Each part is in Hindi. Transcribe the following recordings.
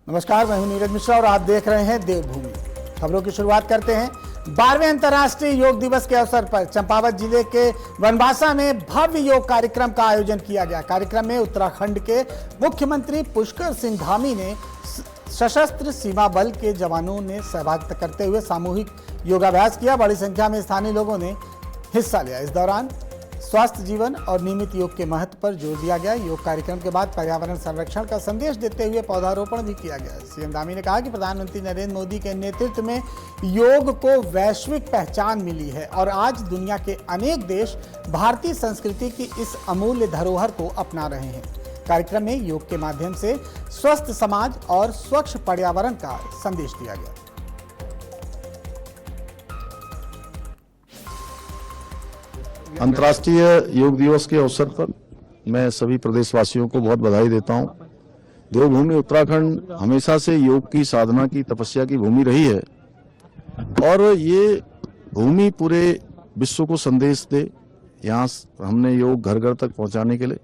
नमस्कार, मैं हूं नीरज मिश्रा और आप देख रहे हैं देवभूमि। खबरों की शुरुआत करते हैं। 12वें अंतर्राष्ट्रीय योग दिवस के अवसर पर चंपावत जिले के वनवासा में भव्य योग कार्यक्रम का आयोजन किया गया। कार्यक्रम में उत्तराखंड के मुख्यमंत्री पुष्कर सिंह धामी ने सशस्त्र सीमा बल के जवानों ने सहभागिता करते हुए सामूहिक योगाभ्यास किया। बड़ी संख्या में स्थानीय लोगों ने हिस्सा लिया। इस दौरान स्वास्थ्य जीवन और नियमित योग के महत्व पर जोर दिया गया। योग कार्यक्रम के बाद पर्यावरण संरक्षण का संदेश देते हुए पौधारोपण भी किया गया। सीएम धामी ने कहा कि प्रधानमंत्री नरेंद्र मोदी के नेतृत्व में योग को वैश्विक पहचान मिली है और आज दुनिया के अनेक देश भारतीय संस्कृति की इस अमूल्य धरोहर को अपना रहे हैं। कार्यक्रम में योग के माध्यम से स्वस्थ समाज और स्वच्छ पर्यावरण का संदेश दिया गया। अंतर्राष्ट्रीय योग दिवस के अवसर पर मैं सभी प्रदेशवासियों को बहुत बधाई देता हूं। देवभूमि उत्तराखंड हमेशा से योग की साधना की तपस्या की भूमि रही है और ये भूमि पूरे विश्व को संदेश दे। यहाँ हमने योग घर घर तक पहुंचाने के लिए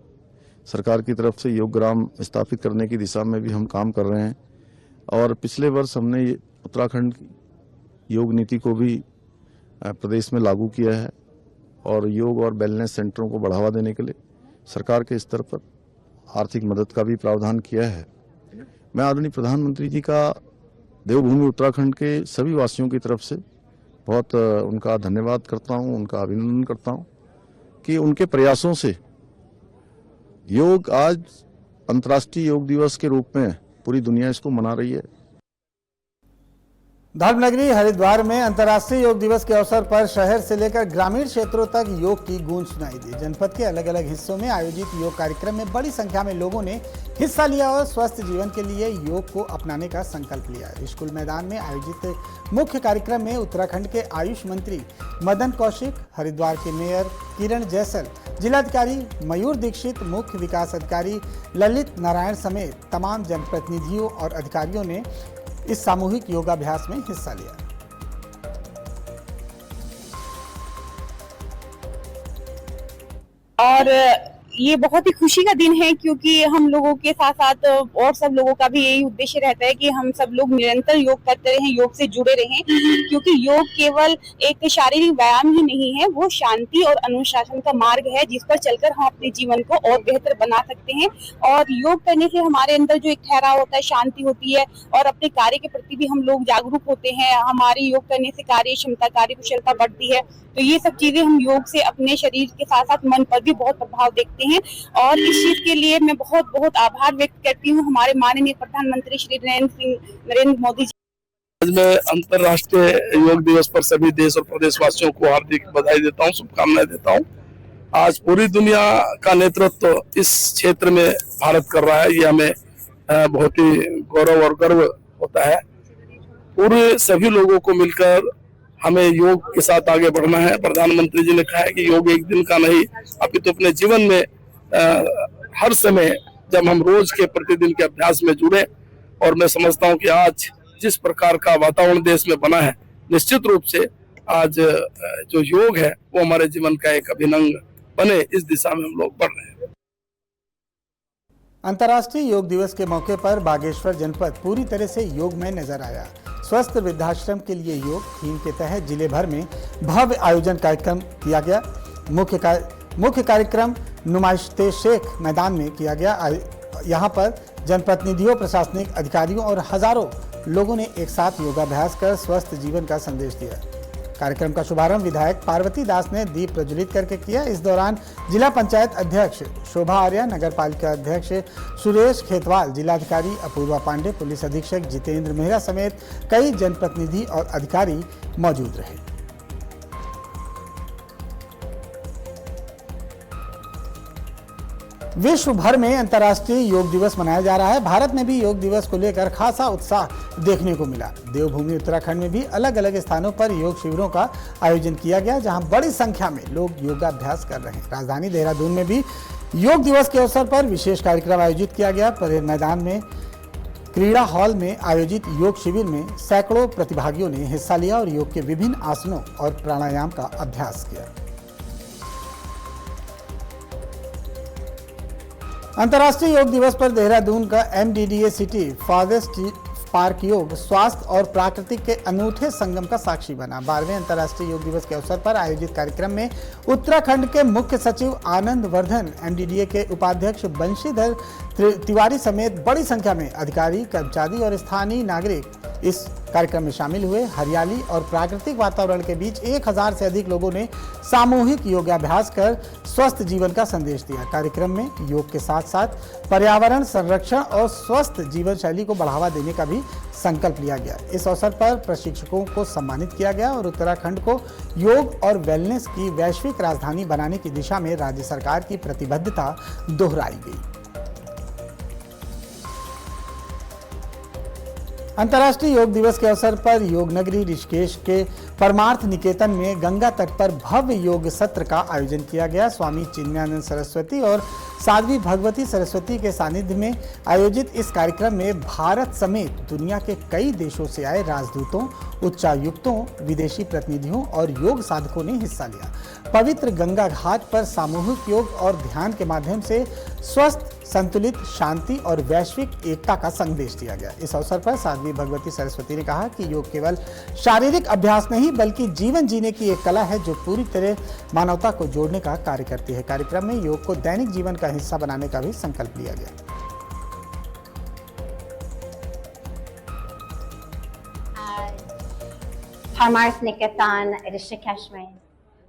सरकार की तरफ से योग ग्राम स्थापित करने की दिशा में भी हम काम कर रहे हैं और पिछले वर्ष हमने उत्तराखंड की योग नीति को भी प्रदेश में लागू किया है और योग और वेलनेस सेंटरों को बढ़ावा देने के लिए सरकार के स्तर पर आर्थिक मदद का भी प्रावधान किया है। मैं आदरणीय प्रधानमंत्री जी का देवभूमि उत्तराखंड के सभी वासियों की तरफ से बहुत उनका धन्यवाद करता हूं, उनका अभिनंदन करता हूं कि उनके प्रयासों से योग आज अंतर्राष्ट्रीय योग दिवस के रूप में पूरी दुनिया इसको मना रही है। धर्मनगरी हरिद्वार में अंतर्राष्ट्रीय योग दिवस के अवसर पर शहर से लेकर ग्रामीण क्षेत्रों तक योग की गूंज सुनाई दी। जनपद के अलग अलग हिस्सों में आयोजित योग कार्यक्रम में बड़ी संख्या में लोगों ने हिस्सा लिया और स्वस्थ जीवन के लिए योग को अपनाने का संकल्प लिया। स्कूल मैदान में आयोजित मुख्य कार्यक्रम में उत्तराखंड के आयुष मंत्री मदन कौशिक, हरिद्वार के मेयर किरण जैसल, जिलाधिकारी मयूर दीक्षित, मुख्य विकास अधिकारी ललित नारायण समेत तमाम जनप्रतिनिधियों और अधिकारियों ने इस सामूहिक योगाभ्यास में हिस्सा लिया। और ये बहुत ही खुशी का दिन है क्योंकि हम लोगों के साथ साथ और सब लोगों का भी यही उद्देश्य रहता है कि हम सब लोग निरंतर योग करते रहें, योग से जुड़े रहें, क्योंकि योग केवल एक शारीरिक व्यायाम ही नहीं है, वो शांति और अनुशासन का मार्ग है जिस पर चलकर हम अपने जीवन को और बेहतर बना सकते हैं। और योग करने से हमारे अंदर जो एक ठहराव होता है, शांति होती है और अपने कार्य के प्रति भी हम लोग जागरूक होते हैं। हमारी योग करने से कार्य क्षमता, कार्य कुशलता बढ़ती है। तो ये सब चीजें हम योग से अपने शरीर के साथ साथ मन पर भी बहुत प्रभाव देखते हैं और इस चीज के लिए मैं बहुत बहुत आभार व्यक्त करती हूँ हमारे माननीय प्रधानमंत्री श्री नरेंद्र मोदी जी। आज मैं अंतर्राष्ट्रीय योग दिवस पर सभी देश और प्रदेशवासियों को हार्दिक बधाई देता हूँ, शुभकामनाएं देता हूँ। आज पूरी दुनिया का नेतृत्व इस क्षेत्र में भारत कर रहा है, ये हमें बहुत ही गौरव और गर्व होता है। पूरे सभी लोगों को मिलकर हमें योग के साथ आगे बढ़ना है। प्रधानमंत्री जी ने कहा है कि योग एक दिन का नहीं, अपितु अपने जीवन में हर समय जब हम रोज के प्रतिदिन के अभ्यास में जुड़े, और मैं समझता हूं कि आज जिस प्रकार का वातावरण देश में बना है, निश्चित रूप से आज जो योग है वो हमारे जीवन का एक अभिन्न अंग बने, इस दिशा में हम लोग बढ़ रहे हैं। अंतर्राष्ट्रीय योग दिवस के मौके पर बागेश्वर जनपद पूरी तरह से योगमय नजर आया। स्वस्थ वृद्धाश्रम के लिए योग थीम के तहत जिले भर में भव्य आयोजन कार्यक्रम किया गया। मुख्य कार्यक्रम नुमाइशते शेख मैदान में किया गया। यहाँ पर जनप्रतिनिधियों, प्रशासनिक अधिकारियों और हजारों लोगों ने एक साथ योगाभ्यास कर स्वस्थ जीवन का संदेश दिया। कार्यक्रम का शुभारंभ विधायक पार्वती दास ने दीप प्रज्वलित करके किया। इस दौरान जिला पंचायत अध्यक्ष शोभा आर्या, नगर पालिका अध्यक्ष सुरेश खेतवाल, जिलाधिकारी अपूर्वा पांडे, पुलिस अधीक्षक जितेंद्र मेहरा समेत कई जनप्रतिनिधि और अधिकारी मौजूद रहे। विश्व भर में अंतर्राष्ट्रीय योग दिवस मनाया जा रहा है। भारत में भी योग दिवस को लेकर खासा उत्साह देखने को मिला। देवभूमि उत्तराखंड में भी अलग अलग स्थानों पर योग शिविरों का आयोजन किया गया, जहां बड़ी संख्या में लोग योगाभ्यास कर रहे हैं। राजधानी देहरादून में भी योग दिवस के अवसर पर विशेष कार्यक्रम आयोजित किया गया। परेड मैदान में क्रीड़ा हॉल में आयोजित योग शिविर में सैकड़ों प्रतिभागियों ने हिस्सा लिया और योग के विभिन्न आसनों और प्राणायाम का अभ्यास किया। अंतर्राष्ट्रीय योग दिवस पर देहरादून का MDDA सिटी फॉरेस्ट पार्क योग स्वास्थ्य और प्राकृतिक के अनूठे संगम का साक्षी बना। 12वें अंतर्राष्ट्रीय योग दिवस के अवसर पर आयोजित कार्यक्रम में उत्तराखंड के मुख्य सचिव आनंद वर्धन, MDDA के उपाध्यक्ष बंशीधर तिवारी समेत बड़ी संख्या में अधिकारी, कर्मचारी और स्थानीय नागरिक इस कार्यक्रम में शामिल हुए। हरियाली और प्राकृतिक वातावरण के बीच 1000 से अधिक लोगों ने सामूहिक योगाभ्यास कर स्वस्थ जीवन का संदेश दिया। कार्यक्रम में योग के साथ साथ पर्यावरण संरक्षण और स्वस्थ जीवन शैली को बढ़ावा देने का भी संकल्प लिया गया। इस अवसर पर प्रशिक्षकों को सम्मानित किया गया और उत्तराखंड को योग और वेलनेस की वैश्विक राजधानी बनाने की दिशा में राज्य सरकार की प्रतिबद्धता दोहराई गई। अंतर्राष्ट्रीय योग दिवस के अवसर पर योग नगरी ऋषिकेश के परमार्थ निकेतन में गंगा तट पर भव्य योग सत्र का आयोजन किया गया। स्वामी चिन्मयानंद सरस्वती और साध्वी भगवती सरस्वती के सानिध्य में आयोजित इस कार्यक्रम में भारत समेत दुनिया के कई देशों से आए राजदूतों, उच्चायुक्तों, विदेशी प्रतिनिधियों और योग साधकों ने हिस्सा लिया। पवित्र गंगा घाट पर सामूहिक योग और ध्यान के माध्यम से स्वस्थ, संतुलित, शांति और वैश्विक एकता का संदेश दिया गया। इस अवसर पर साध्वी भगवती सरस्वती ने कहा कि योग केवल शारीरिक अभ्यास नहीं बल्कि जीवन जीने की एक कला है जो पूरी तरह मानवता को जोड़ने का कार्य करती है। कार्यक्रम में योग को दैनिक जीवन का हिस्सा बनाने का भी संकल्प लिया गया। परमार्थ निकेतन ऋषिकेश में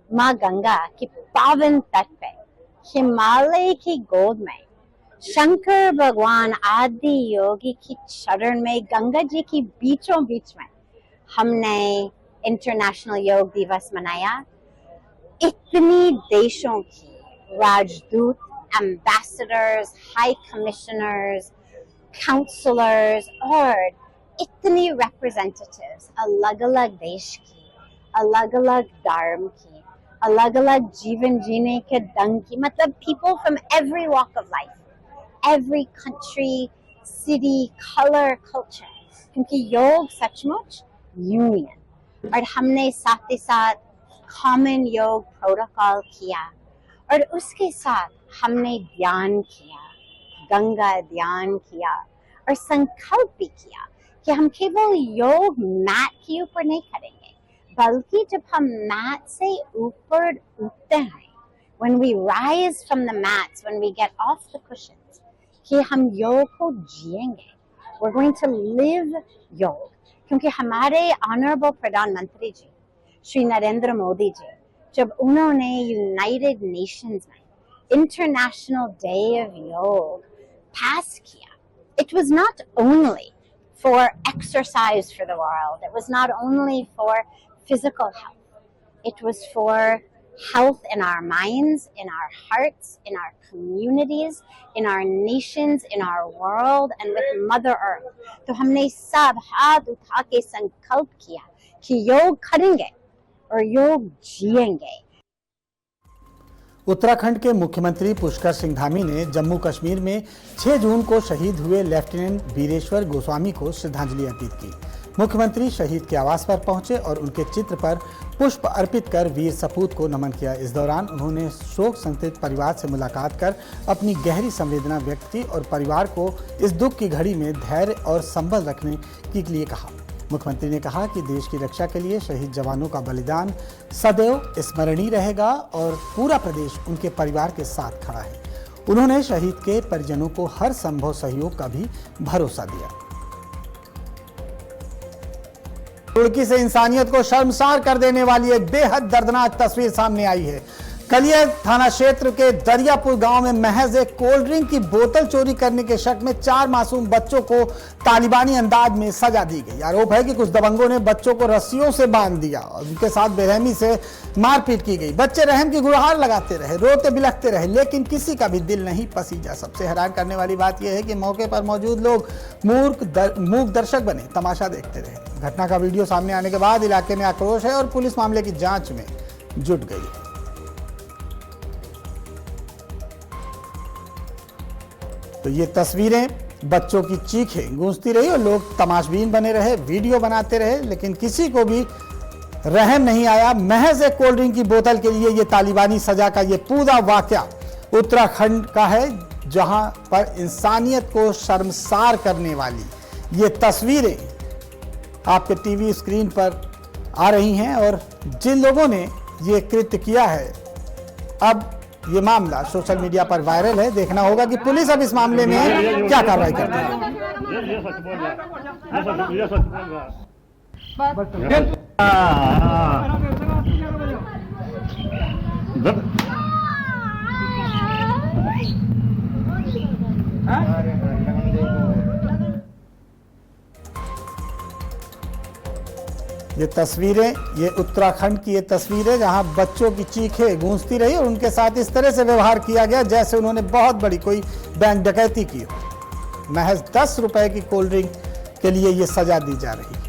माँ गंगा की पावन तट पे हिमालय की गोद में शंकर भगवान आदि योगी की चरण में गंगा जी की बीचों बीच में हमने इंटरनेशनल योग दिवस मनाया। इतनी देशों की राजदूत, एम्बेसडर्स, हाई कमिश्नर्स, काउंसलर्स और इतनी रिप्रेजेंटेटिव्स अलग अलग देश की, अलग अलग धर्म की, अलग अलग जीवन जीने के ढंग की, मतलब people from every walk of life, every country, city, color, culture, क्योंकि योग सचमुच यूनियन। और हमने साथ ही साथ कॉमन योग प्रोटोकॉल किया और उसके साथ हमने ध्यान किया, गंगा ध्यान किया और संकल्प भी किया कि हम केवल योग मैट के ऊपर नहीं करेंगे, बल्कि जब हम मैट से ऊपर उठते हैं, when we rise from the mats, when we get off the cushions, कि हम योग को जिएंगे, we're going to live योग। क्योंकि हमारे ऑनरेबल प्रधानमंत्री जी श्री नरेंद्र मोदी जी जब उन्होंने यूनाइटेड नेशंस में इंटरनेशनल डे ऑफ योग पास किया, it was not only for exercise for the world, it was not only for physical health, it was for health in our minds, in our hearts, in our communities, in our nations, in our world and with Mother Earth। तो हमने सब हाथ उठा के संकल्प किया कि योग करेंगे और योग जिएंगे। उत्तराखंड के मुख्यमंत्री पुष्कर सिंह धामी ने जम्मू कश्मीर में 6 जून को शहीद हुए लेफ्टिनेंट वीरेश्वर गोस्वामी को श्रद्धांजलि अर्पित की। मुख्यमंत्री शहीद के आवास पर पहुंचे और उनके चित्र पर पुष्प अर्पित कर वीर सपूत को नमन किया। इस दौरान उन्होंने शोक संतप्त परिवार से मुलाकात कर अपनी गहरी संवेदना व्यक्त की और परिवार को इस दुख की घड़ी में धैर्य और संबल रखने के लिए कहा। मुख्यमंत्री ने कहा कि देश की रक्षा के लिए शहीद जवानों का बलिदान सदैव स्मरणीय रहेगा और पूरा प्रदेश उनके परिवार के साथ खड़ा है। उन्होंने शहीद के परिजनों को हर संभव सहयोग का भी भरोसा दिया। तुर्की से इंसानियत को शर्मसार कर देने वाली एक बेहद दर्दनाक तस्वीर सामने आई है। कलियर थाना क्षेत्र के दरियापुर गांव में महज एक कोल्ड ड्रिंक की बोतल चोरी करने के शक में 4 मासूम बच्चों को तालिबानी अंदाज में सजा दी गई। आरोप है कि कुछ दबंगों ने बच्चों को रस्सियों से बांध दिया और उनके साथ बेरहमी से मारपीट की गई। बच्चे रहम की गुहार लगाते रहे, रोते बिलखते रहे, लेकिन किसी का भी दिल नहीं पसीजा। सबसे हैरान करने वाली बात यह है कि मौके पर मौजूद लोग मूक दर्शक बने तमाशा देखते रहे। घटना का वीडियो सामने आने के बाद इलाके में आक्रोश है और पुलिस मामले की जांच में जुट गई है। तो ये तस्वीरें बच्चों की चीखें गूंजती रही और लोग तमाशबीन बने रहे, वीडियो बनाते रहे, लेकिन किसी को भी रहम नहीं आया। महज एक कोल्ड ड्रिंक की बोतल के लिए ये तालिबानी सजा का ये पूरा वाकया उत्तराखंड का है, जहां पर इंसानियत को शर्मसार करने वाली ये तस्वीरें आपके टीवी स्क्रीन पर आ रही हैं और जिन लोगों ने ये कृत्य किया है, अब ये मामला सोशल मीडिया पर वायरल है। देखना होगा कि पुलिस अब इस मामले में क्या कार्रवाई करती है। ये तस्वीरें, ये उत्तराखंड की ये तस्वीरें जहां बच्चों की चीखें गूंजती रही और उनके साथ इस तरह से व्यवहार किया गया जैसे उन्होंने बहुत बड़ी कोई बैंक डकैती की हो। महज 10 रुपए की कोल्ड ड्रिंक के लिए ये सजा दी जा रही है।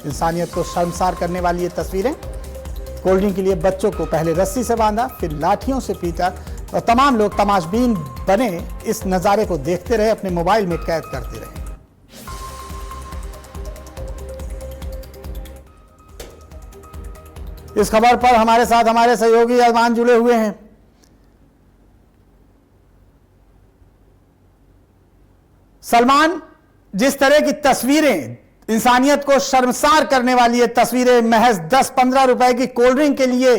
इंसानियत को शर्मसार करने वाली ये तस्वीरें। कोल्ड ड्रिंक के लिए बच्चों को पहले रस्सी से बांधा, फिर लाठियों से पीटा और तमाम लोग तमाशबीन बने इस नज़ारे को देखते रहे, अपने मोबाइल में कैद करते रहे। इस खबर पर हमारे साथ हमारे सहयोगी अरमान जुड़े हुए हैं। सलमान, जिस तरह की तस्वीरें, इंसानियत को शर्मसार करने वाली ये तस्वीरें, महज 10-15 रुपए की कोल्ड ड्रिंक के लिए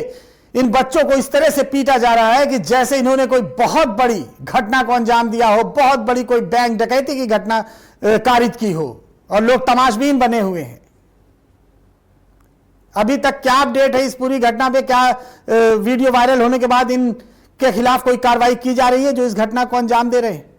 इन बच्चों को इस तरह से पीटा जा रहा है कि जैसे इन्होंने कोई बहुत बड़ी घटना को अंजाम दिया हो, बहुत बड़ी कोई बैंक डकैती की घटना कारित की हो और लोग तमाशबीन बने हुए हैं। अभी तक क्या अपडेट है इस पूरी घटना पे? क्या वीडियो वायरल होने के बाद इनके खिलाफ कोई कार्रवाई की जा रही है जो इस घटना को अंजाम दे रहे हैं?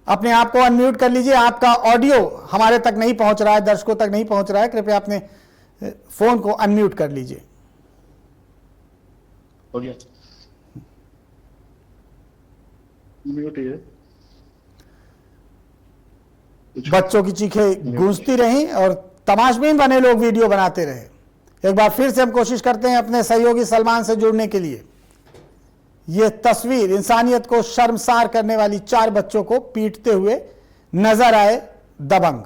अपने आप को अनम्यूट कर लीजिए। आपका ऑडियो हमारे तक नहीं पहुंच रहा है, दर्शकों तक नहीं पहुंच रहा है। कृपया अपने फोन को अनम्यूट कर लीजिए। म्यूट है। बच्चों की चीखें गूंजती रहीं और तमाशबीन बने लोग वीडियो बनाते रहे। एक बार फिर से हम कोशिश करते हैं अपने सहयोगी सलमान से जुड़ने के लिए। यह तस्वीर इंसानियत को शर्मसार करने वाली 4 बच्चों को पीटते हुए नजर आए दबंग।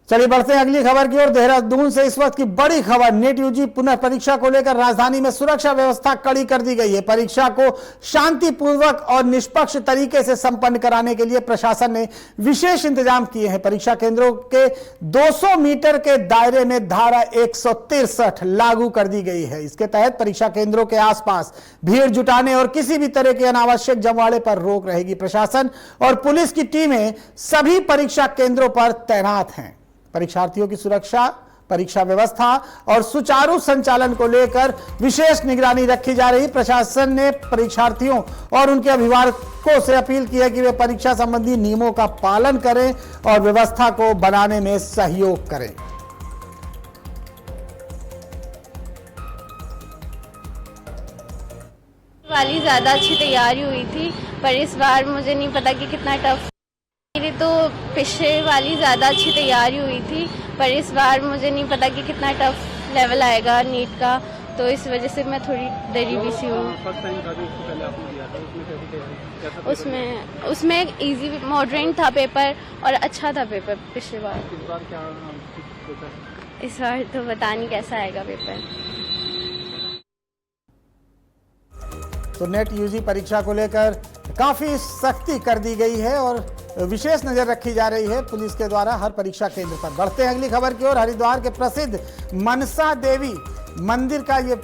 चलिए बढ़ते हैं अगली खबर की ओर। देहरादून से इस वक्त की बड़ी खबर। नीट यूजी पुनः परीक्षा को लेकर राजधानी में सुरक्षा व्यवस्था कड़ी कर दी गई है। परीक्षा को शांतिपूर्वक और निष्पक्ष तरीके से संपन्न कराने के लिए प्रशासन ने विशेष इंतजाम किए हैं। परीक्षा केंद्रों के 200 मीटर के दायरे में धारा 163 लागू कर दी गई है। इसके तहत परीक्षा केंद्रों के आसपास भीड़ जुटाने और किसी भी तरह के अनावश्यक जमवाड़े पर रोक रहेगी। प्रशासन और पुलिस की टीमें सभी परीक्षा केंद्रों पर तैनात हैं। परीक्षार्थियों की सुरक्षा, परीक्षा व्यवस्था और सुचारू संचालन को लेकर विशेष निगरानी रखी जा रही। प्रशासन ने परीक्षार्थियों और उनके अभिभावकों से अपील की है कि वे परीक्षा संबंधी नियमों का पालन करें और व्यवस्था को बनाने में सहयोग करें। वाली ज़्यादा अच्छी तैयारी हुई थी, पर इस बार मुझे नहीं पता कि कितना टफ। मेरी तो पिछले वाली ज़्यादा अच्छी तैयारी हुई थी, पर इस बार मुझे नहीं पता कि कितना टफ लेवल आएगा नीट का, तो इस वजह से मैं थोड़ी डरी भी सी हूँ। उसमें इजी मॉडरेट था पेपर और अच्छा था पेपर पिछली बार। इस बार तो पता नहीं कैसा आएगा पेपर। तो नेट यूजी परीक्षा को लेकर काफी सख्ती कर दी गई है और विशेष नजर रखी जा रही है पुलिस के द्वारा हर परीक्षा केंद्र पर। बढ़ते हैं अगली खबर की ओर। हरिद्वार के प्रसिद्ध मनसा देवी मंदिर का ये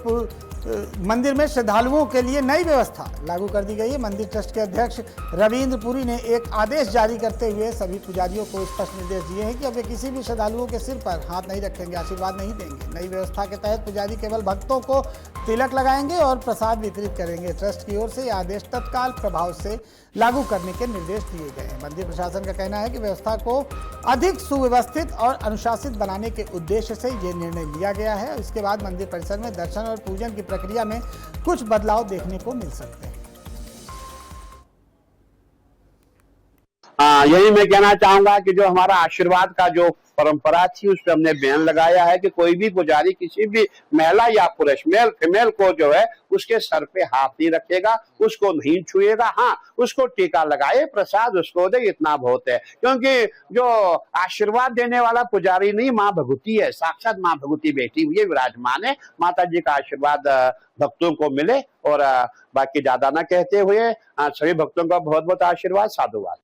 मंदिर में श्रद्धालुओं के लिए नई व्यवस्था लागू कर दी गई है। मंदिर ट्रस्ट के अध्यक्ष रविंद्र पुरी ने एक आदेश जारी करते हुए सभी पुजारियों को स्पष्ट निर्देश दिए हैं कि अब वे किसी भी श्रद्धालुओं के सिर पर हाथ नहीं रखेंगे, आशीर्वाद नहीं देंगे। नई व्यवस्था के तहत पुजारी केवल भक्तों को तिलक लगाएंगे और प्रसाद वितरित करेंगे। ट्रस्ट की ओर से यह आदेश तत्काल प्रभाव से लागू करने के निर्देश दिए गए हैं। मंदिर प्रशासन का कहना है कि व्यवस्था को अधिक सुव्यवस्थित और अनुशासित बनाने के उद्देश्य से ये निर्णय लिया गया है। इसके बाद मंदिर परिसर में दर्शन और पूजन की प्रक्रिया में कुछ बदलाव देखने को मिल सकते हैं। यही मैं कहना चाहूंगा कि जो हमारा आशीर्वाद का जो परंपरा थी उस पर हमने बैन लगाया है कि कोई भी पुजारी किसी भी महिला या पुरुष मेल फीमेल को जो है उसके सर पे हाथ नहीं रखेगा, उसको नहीं छुएगा। हाँ, उसको टीका लगाए, प्रसाद उसको दे, इतना बहुत है। क्योंकि जो आशीर्वाद देने वाला पुजारी नहीं, माँ भगवती है, साक्षात माँ भगवती बैठी हुई है, विराजमान है। माता जी का आशीर्वाद भक्तों को मिले। और बाकी ज्यादा ना कहते हुए सभी भक्तों का बहुत बहुत आशीर्वाद, साधुवाद।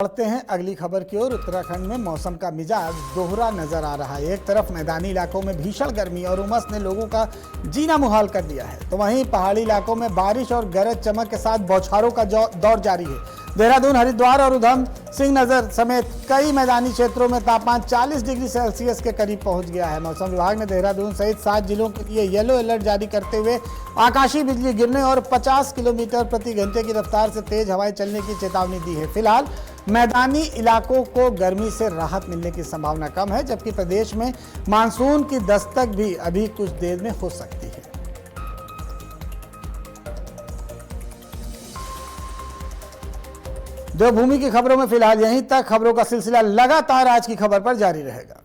बढ़ते हैं अगली खबर की ओर। उत्तराखंड में मौसम का मिजाज दोहरा नजर आ रहा है। एक तरफ मैदानी इलाकों में भीषण गर्मी और उमस ने लोगों का जीना मुहाल कर दिया है, तो वहीं पहाड़ी इलाकों में बारिश और गरज चमक के साथ बौछारों का दौर जारी है। देहरादून, हरिद्वार और उधम सिंह नगर समेत कई मैदानी क्षेत्रों में तापमान 40 डिग्री सेल्सियस के करीब पहुंच गया है। मौसम विभाग ने देहरादून सहित 7 जिलों के लिए येलो अलर्ट जारी करते हुए आकाशीय बिजली गिरने और 50 किलोमीटर प्रति घंटे की रफ्तार से तेज हवाएं चलने की चेतावनी दी है। फिलहाल मैदानी इलाकों को गर्मी से राहत मिलने की संभावना कम है, जबकि प्रदेश में मानसून की दस्तक भी अभी कुछ देर में हो सकती है। देवभूमि की खबरों में फिलहाल यहीं तक। खबरों का सिलसिला लगातार आज की खबर पर जारी रहेगा।